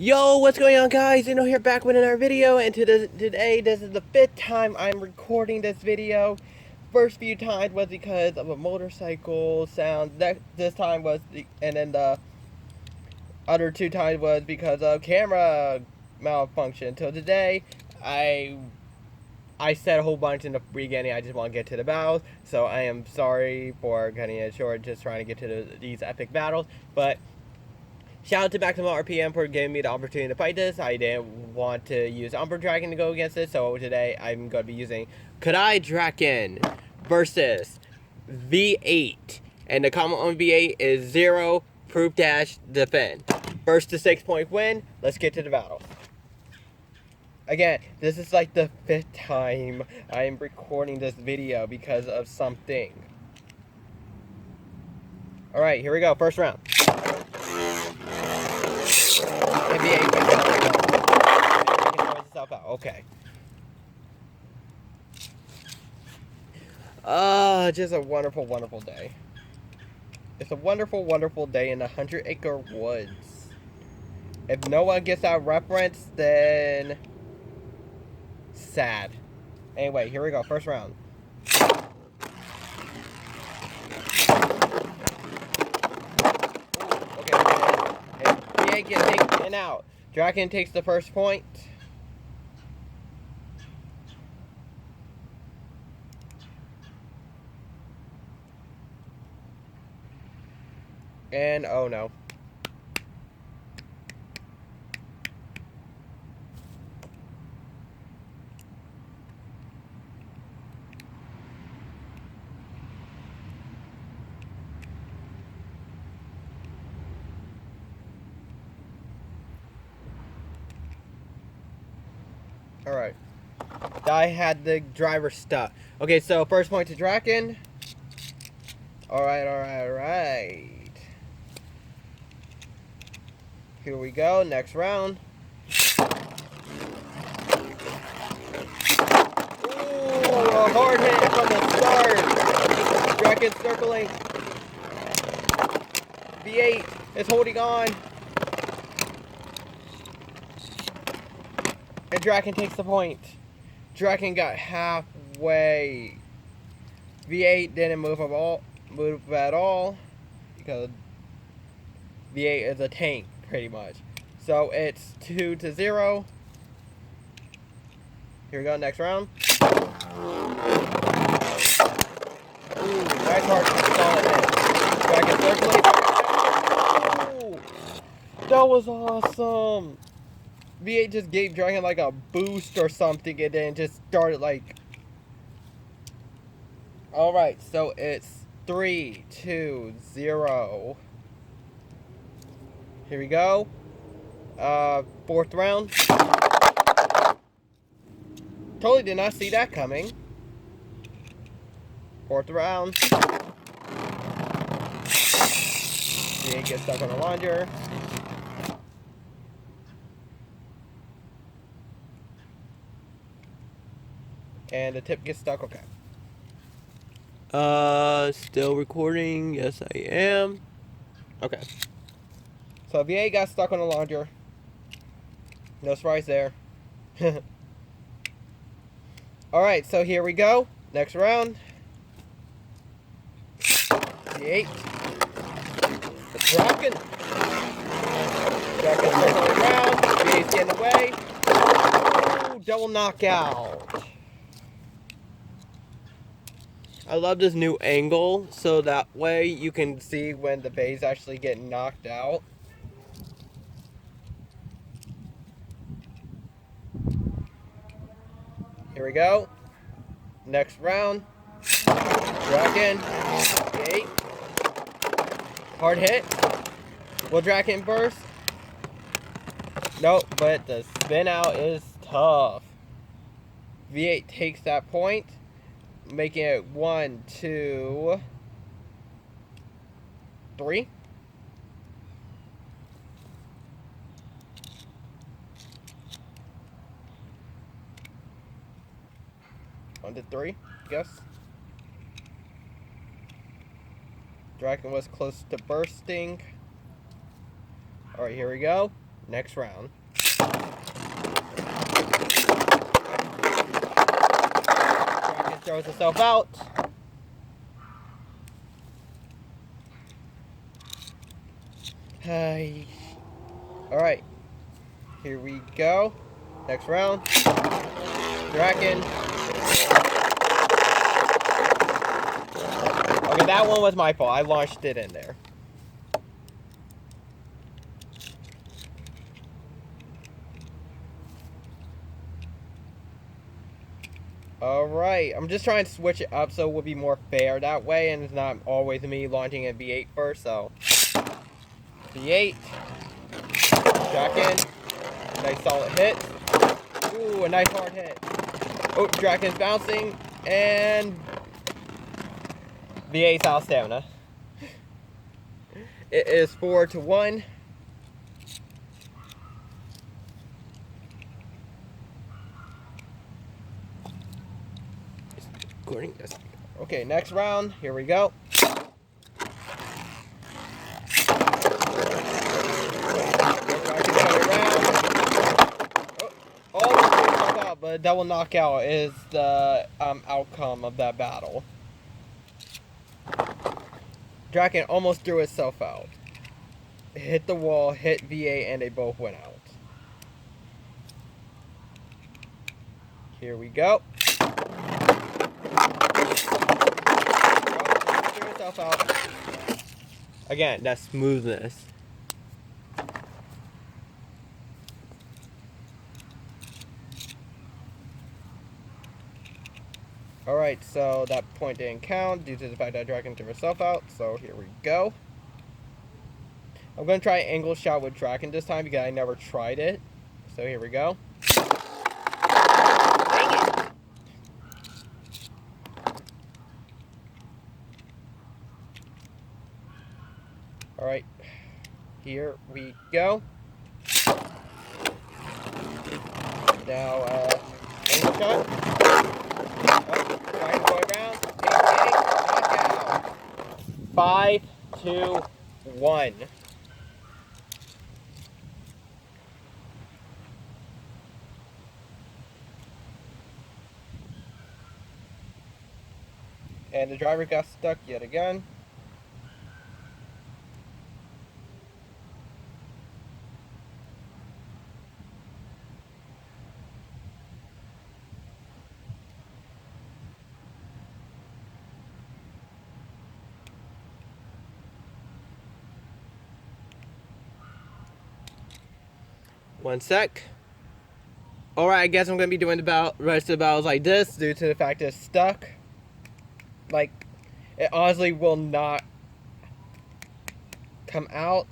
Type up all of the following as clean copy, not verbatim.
Yo, what's going on, guys? Here back with another video, and today this is the 5th time I'm recording this video. First few times was because of a motorcycle sound. This time was and then the other 2 times was because of camera malfunction. So today, I said a whole bunch in the beginning. I just want to get to the battles, so I am sorry for cutting it short. Just trying to get to these epic battles, but. Shout out to Maximum RPM for giving me the opportunity to fight this. I didn't want to use Kurai Drahken to go against this, so today I'm going to be using Kurai Drahken versus V8. And the comment on V8 is 0, proof dash, defend. First to 6-point win. Let's get to the battle. Again, this is like the 5th time I'm recording this video because of something. Alright, here we go. First round. NBA itself out. Okay. Just a wonderful, wonderful day. It's a wonderful, wonderful day in the 100-acre woods. If no one gets that reference, then sad. Anyway, here we go. First round. Get taken out. Drahken takes the first point. And oh no. Alright. I had the driver stuck. Okay, so first point to Drahken. Alright. Here we go, next round. Ooh, a hard hit from the start. Drahken circling. V8 is holding on. And Drahken takes the point. Drahken got halfway. V8 didn't move at all because V8 is a tank pretty much. So it's 2-0. Here we go, next round. Ooh, nice hard solid hit. Drahken circulates. Ooh, that was awesome. V8 just gave Drahken like a boost or something and then just started like... Alright, so it's 3-0. Here we go. 4th round. Totally did not see that coming. 4th round. V8 gets stuck on the launcher. And the tip gets stuck. Okay. Still recording. Yes, I am. Okay. So V8 got stuck on the launcher. No surprise there. Alright, so here we go. Next round. V8. Drahken. Drahken circling around. V8's getting away. Ooh, double knockout. I love this new angle, so that way you can see when the bays actually get knocked out. Here we go. Next round. Drahken. V8. Hard hit. Will Drahken burst? Nope, but the spin out is tough. V8 takes that point, making it 1, 2, 3. On to 3, I guess. Drahken was close to bursting. Alright, here we go. Next round. Draken throws himself out. Alright. Here we go. Next round. Draken. Okay, that one was my fault. I launched it in there. Alright, I'm just trying to switch it up so it will be more fair that way, and it's not always me launching a V8 first, so. V8. Draken. Nice solid hit. Ooh, a nice hard hit. Oh, Draken's bouncing, and V8's out of stamina. It is 4-1. Okay, next round. Here we go. But a double knockout is the outcome of that battle. Draken almost threw itself out. It hit the wall, hit VA, and they both went out. Here we go. Threw itself out. Again, that's smoothness. Alright, so that point didn't count due to the fact that Draken threw herself out, so here we go. I'm going to try angle shot with Draken this time because I never tried it. So here we go. Dang it! Alright, here we go. Now, angle shot. Draken going around. 5, 2, 1. And the driver got stuck yet again. One sec. Alright, I guess I'm going to be doing the rest of the battles like this due to the fact that it's stuck. Like, it honestly will not come out.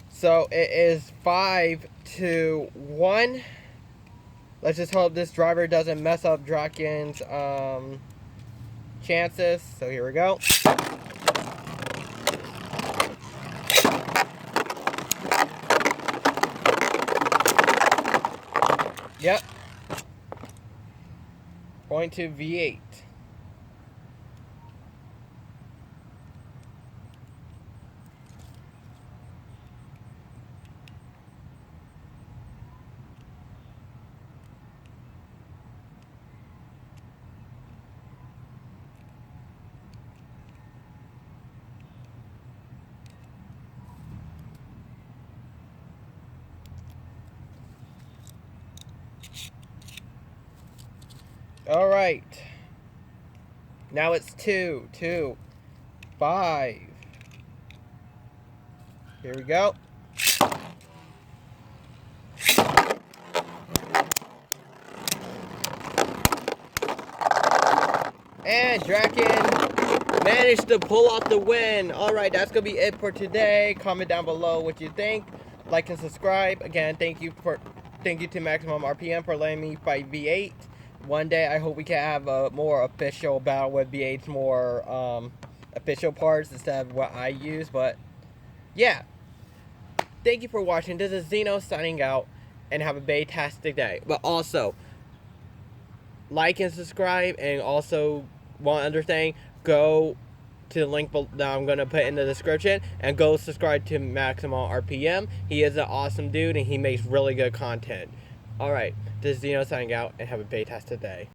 So, it is 5-1. Let's just hope this driver doesn't mess up Draken's chances. So, here we go. Yep. Going to V8. All right. Now it's 2, 2, 5. Here we go. And Draken managed to pull off the win. All right, that's gonna be it for today. Comment down below what you think. Like and subscribe. Again, thank you to Maximum RPM for letting me fight V8. One day, I hope we can have a more official battle with V8's more official parts instead of what I use. But yeah, thank you for watching. This is Zeno signing out, and have a fantastic day. But also, like and subscribe, and also one other thing, go to the link that I'm going to put in the description, and go subscribe to Maximal RPM. He is an awesome dude, and he makes really good content. Alright, this is Dino signing out, and have a fantastic day.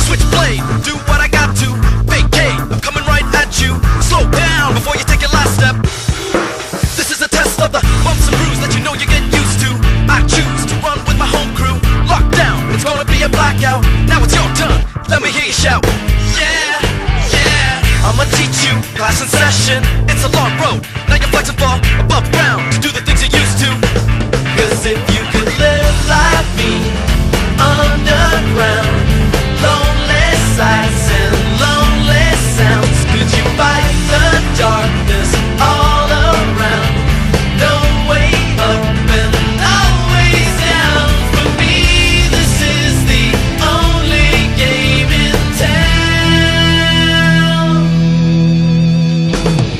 Switchblade, do what I got to. Vacate, I'm coming right at you. Slow down before you take your last step. This is a test of the bumps and bruises that you know you get used to. I choose to run with my home crew. Lockdown, it's gonna be a blackout. Now it's your turn, let me hear you shout. Yeah, yeah, I'ma teach you, class in session. It's a long road, now you're flexing far above ground.